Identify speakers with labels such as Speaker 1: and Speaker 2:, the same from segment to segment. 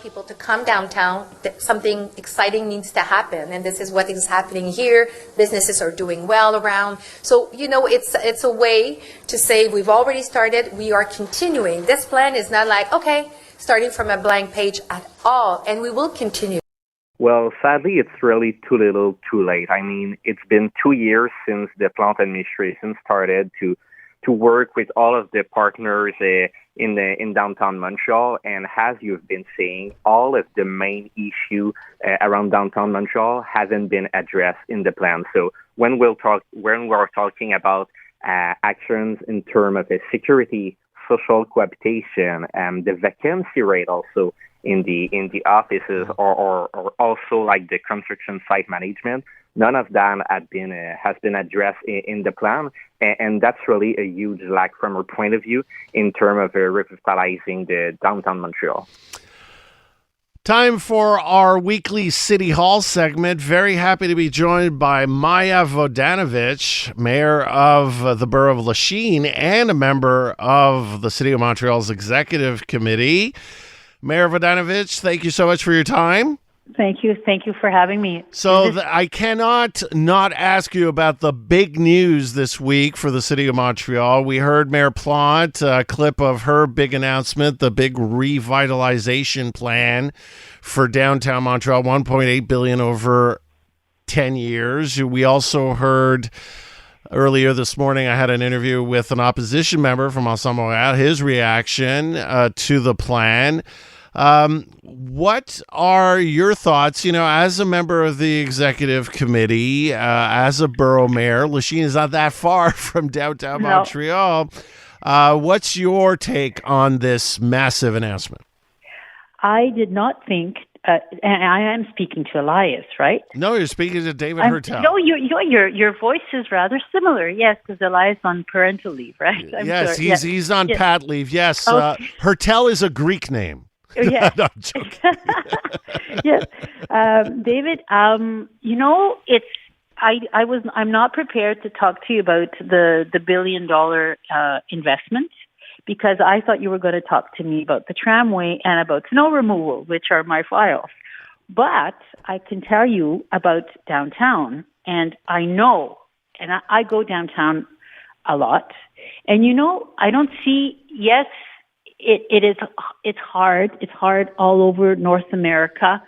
Speaker 1: want people to come downtown. Something exciting needs to happen, and this is what is happening here. Businesses are doing well around. So, it's a way to say we've already started, we are continuing. This plan is not like, okay, starting from a blank page at all, and we will continue.
Speaker 2: Well, sadly, it's really too little, too late. I mean, it's been 2 years since the Plante administration started to work with all of the partners in downtown Montreal, and as you've been saying, all of the main issue around downtown Montreal hasn't been addressed in the plan. So when we're talking about actions in terms of security, social cohabitation, the vacancy rate also in the offices, or also like the construction site management, none of that has been addressed in the plan, and that's really a huge lack from our point of view in terms of revitalizing the downtown Montreal.
Speaker 3: Time for our weekly City Hall segment. Very happy to be joined by Maja Vodanovic, mayor of the borough of Lachine and a member of the City of Montreal's Executive Committee. Mayor Vodanovic, thank you so much for your time.
Speaker 4: Thank you. Thank you for having me.
Speaker 3: So I cannot not ask you about the big news this week for the City of Montreal. We heard Mayor Plante, a clip of her big announcement, the big revitalization plan for downtown Montreal, $1.8 billion over 10 years. We also heard earlier this morning, I had an interview with an opposition member from Montreal, his reaction to the plan. What are your thoughts, as a member of the executive committee, as a borough mayor? Lachine is not that far from downtown Montreal. What's your take on this massive announcement?
Speaker 4: I did not think, and I am speaking to Elias, right?
Speaker 3: No, you're speaking to David Hertel.
Speaker 4: No, your voice is rather similar, yes, because Elias on parental leave, right?
Speaker 3: Yes, he's on pat leave, yes.
Speaker 4: Okay.
Speaker 3: Hertel is a Greek name.
Speaker 4: Yes.
Speaker 3: No, I'm joking.
Speaker 4: Yes. David, I'm not prepared to talk to you about the $1 billion investment, because I thought you were going to talk to me about the tramway and about snow removal, which are my files. But I can tell you about downtown, and I know, and I go downtown a lot, and I don't see, yes, it's hard. It's hard all over North America.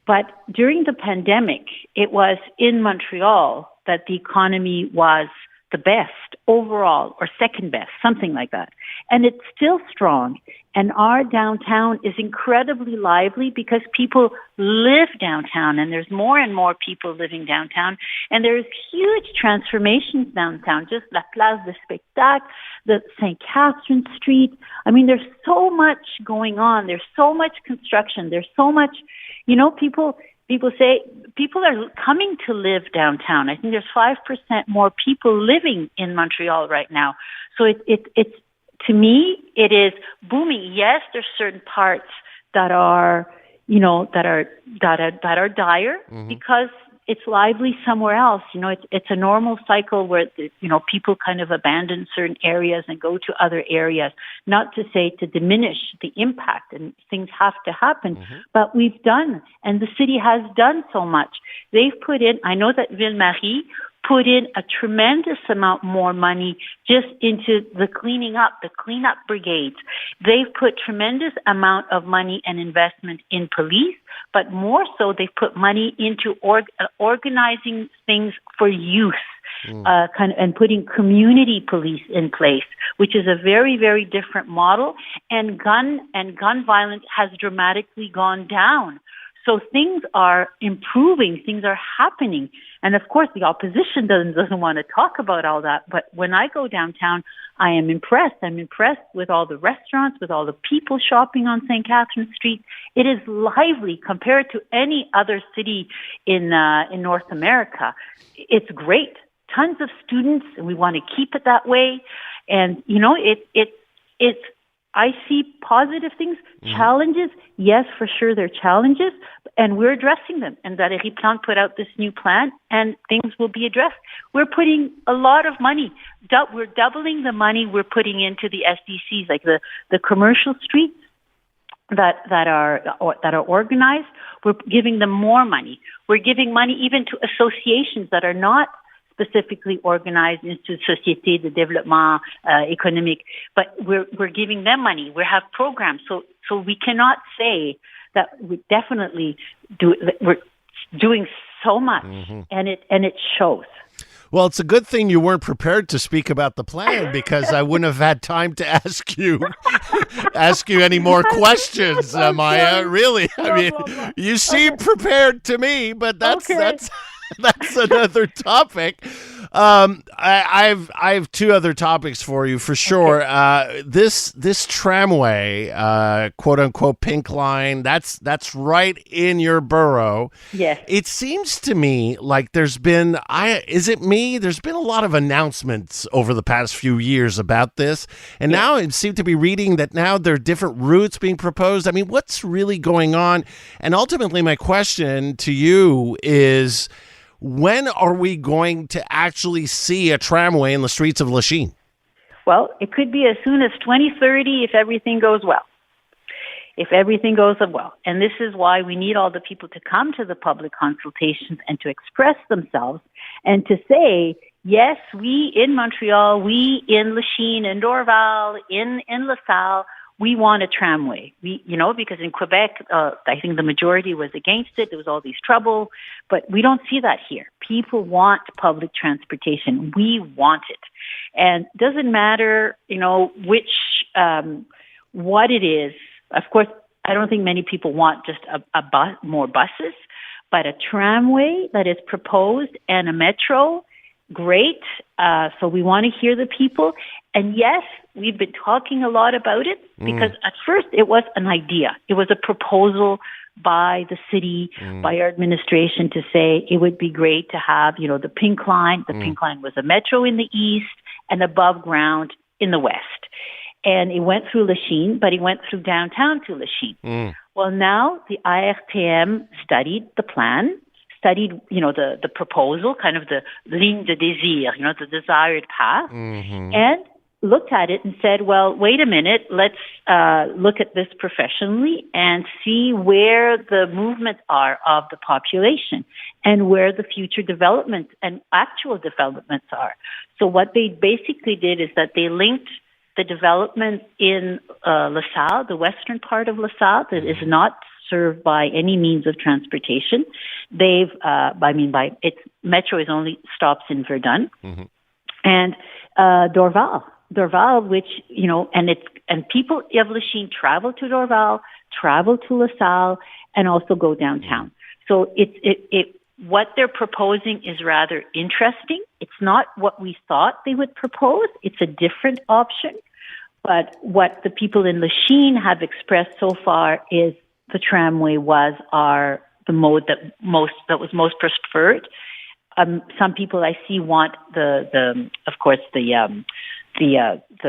Speaker 4: But during the pandemic, it was in Montreal that the economy was the best overall, or second best, something like that. And it's still strong. And our downtown is incredibly lively because people live downtown, and there's more and more people living downtown. And there's huge transformations downtown, just La Place de Spectacle, the St. Catherine Street. I mean, there's so much going on. There's so much construction. There's so much, people say people are coming to live downtown. I think there's 5% more people living in Montreal right now. So it's to me, it is booming. Yes, there's certain parts that are, dire
Speaker 3: Mm-hmm.
Speaker 4: because it's lively somewhere else. It's a normal cycle where, people kind of abandon certain areas and go to other areas, not to say to diminish the impact, and things have to happen.
Speaker 3: Mm-hmm.
Speaker 4: But we've done, and the city has done so much. They've put in, I know that Ville-Marie put in a tremendous amount more money just into the cleanup brigades. They've put tremendous amount of money and investment in police, but more so they've put money into organizing things for youth, and putting community police in place, which is a very, very different model. And gun violence has dramatically gone down. So things are improving, things are happening. And of course, the opposition doesn't want to talk about all that. But when I go downtown, I am impressed. I'm impressed with all the restaurants, with all the people shopping on St. Catherine Street. It is lively compared to any other city in North America. It's great. Tons of students, and we want to keep it that way. And, it's I see positive things. Challenges, yes, for sure, there are challenges, and we're addressing them. And Valérie Plante put out this new plan, and things will be addressed. We're putting a lot of money. We're doubling the money we're putting into the SDCs, like the commercial streets. that are organized. We're giving them more money. We're giving money even to associations that are not specifically organized into Société de Développement Économique, but we're giving them money. We have programs, so we cannot say that we definitely we're doing so much, and it shows.
Speaker 3: Well, it's a good thing you weren't prepared to speak about the plan, because I wouldn't have had time to ask you any more questions, Maja. Really, I mean, you seem prepared to me, but that's another topic. I have two other topics for you for sure. This tramway, quote unquote pink line, that's right in your borough.
Speaker 4: Yes.
Speaker 3: It seems to me like there's been There's been a lot of announcements over the past few years about this, and now I seem to be reading that now there are different routes being proposed. I mean, what's really going on? And ultimately, my question to you is, when are we going to actually see a tramway in the streets of Lachine?
Speaker 4: Well, it could be as soon as 2030 if everything goes well. If everything goes well. And this is why we need all the people to come to the public consultations and to express themselves and to say, yes, we in Montreal, we in Lachine, in Dorval, in LaSalle, we want a tramway. Because in Quebec, I think the majority was against it. There was all these trouble, but we don't see that here. People want public transportation. We want it. And it doesn't matter, what it is. Of course, I don't think many people want just more buses, but a tramway that is proposed and a metro, great. So we want to hear the people. And yes, we've been talking a lot about it because at first it was an idea. It was a proposal by the city, by our administration to say it would be great to have, the pink line. The pink line was a metro in the east and above ground in the west. And it went through Lachine, but it went through downtown to Lachine. Well, now the IRTM studied the plan, studied, the proposal, kind of the ligne de désir, the desired path, and looked at it and said, well, wait a minute, let's look at this professionally and see where the movements are of the population and where the future developments and actual developments are. So what they basically did is that they linked the development in LaSalle, the western part of LaSalle, that is not served by any means of transportation. Its metro is only stops in Verdun, and Dorval, which and people of Lachine travel to Dorval, travel to LaSalle, and also go downtown. So what they're proposing is rather interesting. It's not what we thought they would propose. It's a different option. But what the people in Lachine have expressed so far is the tramway was the mode that was most preferred. Some people I see want the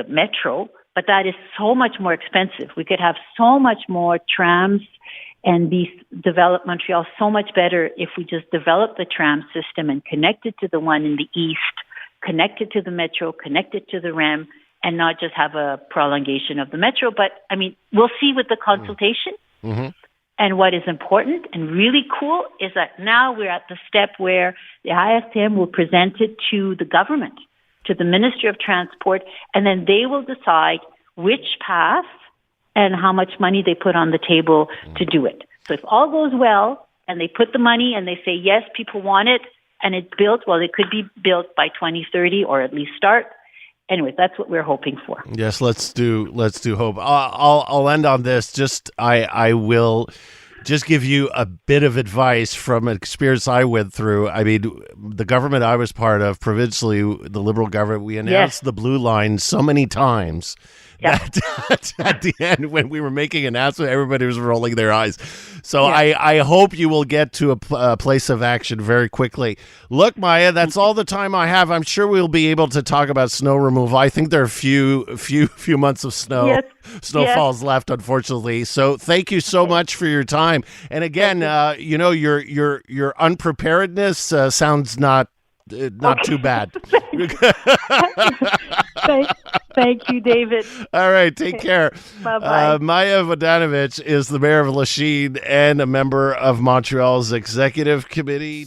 Speaker 4: metro, but that is so much more expensive. We could have so much more trams and develop Montreal so much better if we just develop the tram system and connect it to the one in the east, connect it to the metro, connect it to the REM, and not just have a prolongation of the metro. But, we'll see with the consultation. And what is important and really cool is that now we're at the step where the ISTM will present it to the government, to the Ministry of Transport, and then they will decide which path and how much money they put on the table to do it. So if all goes well and they put the money and they say, yes, people want it, and it's built, well, it could be built by 2030 or at least start. Anyways, that's what we're hoping for.
Speaker 3: Yes, let's do hope. I'll end on this. I will just give you a bit of advice from an experience I went through. I mean, the government I was part of, provincially, the Liberal government, we announced the blue line so many times that at the end, when we were making an announcement, everybody was rolling their eyes. So I hope you will get to a place of action very quickly. Look, Maja, that's all the time I have. I'm sure we'll be able to talk about snow removal. I think there are a few months of snowfalls left, unfortunately. So thank you so much for your time. And again, your unpreparedness sounds not too bad.
Speaker 4: Thank you, David.
Speaker 3: All right, take care.
Speaker 4: Bye-bye.
Speaker 3: Maja Vodanovic is the mayor of Lachine and a member of Montreal's executive committee.